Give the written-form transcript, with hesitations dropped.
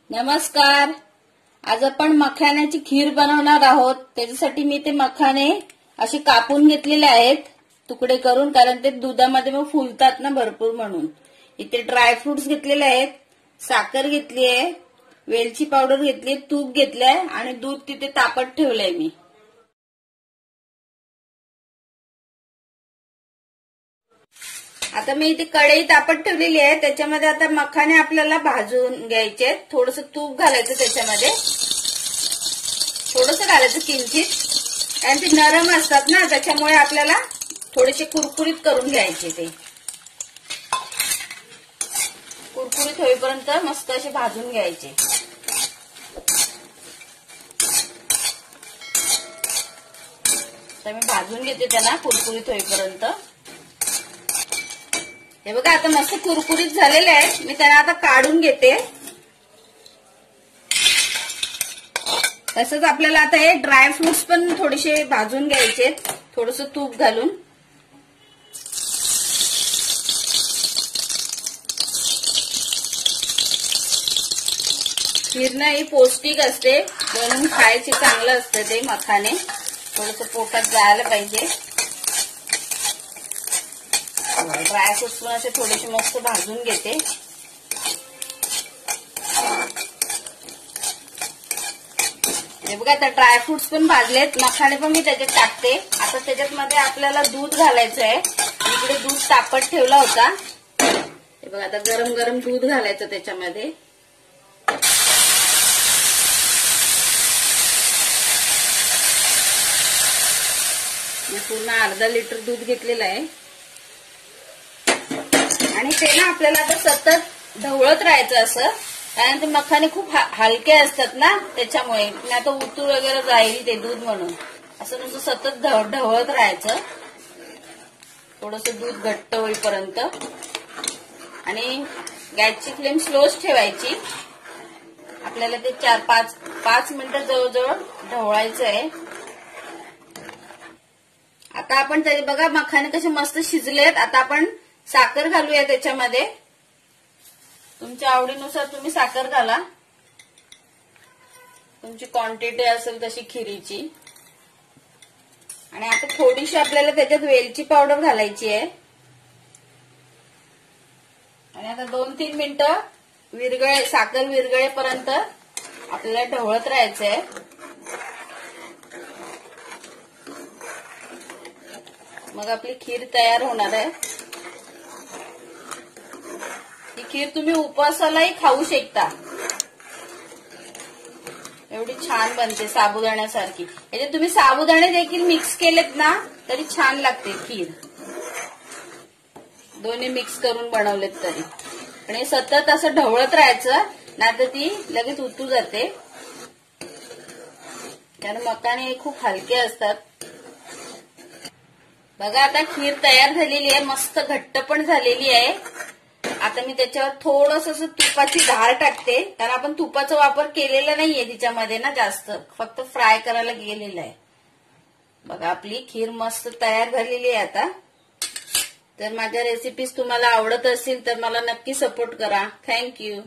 नमस्कार. आज आपण मखाण्याची खीर बनवणार आहोत. त्याच्यासाठी मी ते मखाणे असे कापून घेतलेले आहेत तुकडे करून, कारण ते दुधामध्ये मग फुलतात ना भरपूर म्हणून. इथे ड्रायफ्रुट्स घेतलेले आहेत, साखर घेतली आहे, वेलची पावडर घेतली, तूप घेतलंय आणि दूध तिथे तापत ठेवलंय मी. आता मी इथे कढई तापत ठेवलेली आहे. त्याच्यामध्ये आता मखाणे आपल्याला भाजून घ्यायचे. थोडंसं तूप घालायचं त्याच्यामध्ये, थोडंसं घालायचं किंचित, कारण ते नरम असतात ना, त्याच्यामुळे आपल्याला थोडेसे कुरकुरीत करून घ्यायचे. ते कुरकुरीत होईपर्यंत मस्त असे भाजून घ्यायचे. तर मी भाजून घेते त्यांना कुरकुरीत होईपर्यंत. हे बघा आता मस्त कुरकुरीत झालेले आहे. मी त्यांना आता काढून घेते. तसंच आपल्याला आता हे ड्रायफ्रुट्स पण थोडेसे भाजून घ्यायचे, थोडंसं तूप घालून. खीर ही पौष्टिक असते, बनवून खायचे चांगलं असतं ते मखाणे. थोडंसं पोटात जायला पाहिजे. ड्रायफ्रुट्स पण असे थोडेसे मस्त भाजून घेते. हे बघा आता ड्रायफ्रुट्स पण भाजलेत, मखाणे पण मी त्याच्यात टाकते. आता त्याच्यात मध्ये आपल्याला दूध घालायचं आहे. इकडे दूध तापत ठेवला होता. हे बघा आता गरम गरम दूध घालायचं त्याच्यामध्ये. मी पूर्ण अर्धा लिटर दूध घेतलेलं आहे. आणि ते ना आपल्याला आता सतत ढवळत राहायचं असं, कारण ते मखाने खूप हलके असतात ना, त्याच्यामुळे नाही तर उतू वगैरे जाईल ते दूध, म्हणून असं नुसतं सतत ढवळत राहायचं. थोडंसं दूध घट्ट होईपर्यंत. आणि गॅसची फ्लेम स्लोच ठेवायची. आपल्याला ते 4-5 मिनिटं जवळजवळ ढवळायचं आहे. आता आपण तरी बघा मखाने कसे मस्त शिजलेत. आता आपण साखर घालूया त्याच्यामध्ये. तुमच्या आवडीनुसार तुम्ही साखर घाला, तुमची क्वांटिटी असेल तशी खिरीची. आणि आता थोडीशी आपल्याला त्याच्यात वेलची पावडर घालायची आहे. आणि आता 2-3 मिनिटं साखर विरघळेपर्यंत आपल्याला ढवळत राहायचंय. मग आपली खीर तयार होणार आहे. ही खीर तुम्ही उपवासालाही खाऊ शकता, एवढी छान बनते साबुदाण्यासारखी. याच्यात तुम्ही साबुदाणे देखील मिक्स केलेत ना तरी छान लागते खीर, दोन्ही मिक्स करून बनवलेत तरी. आणि सतत असं ढवळत राहायचं, नाहीतर ती लगेच उतू जाते, कारण मखाणे खूप हलके असतात. बघा आता खीर तयार झालेली आहे, मस्त घट्ट पण झालेली आहे. आता मी त्याच्यावर थोडंसं तुपाची धार टाकते, कारण आपण तुपाचा वापर केलेला नाहीये तिच्यामध्ये ना जास्त, फक्त फ्राय करायला गेलेला आहे. बघा आपली खीर मस्त तयार झालेली आहे. आता तर माझ्या रेसिपीज तुम्हाला आवडत असतील तर मला नक्की सपोर्ट करा. थँक्यू.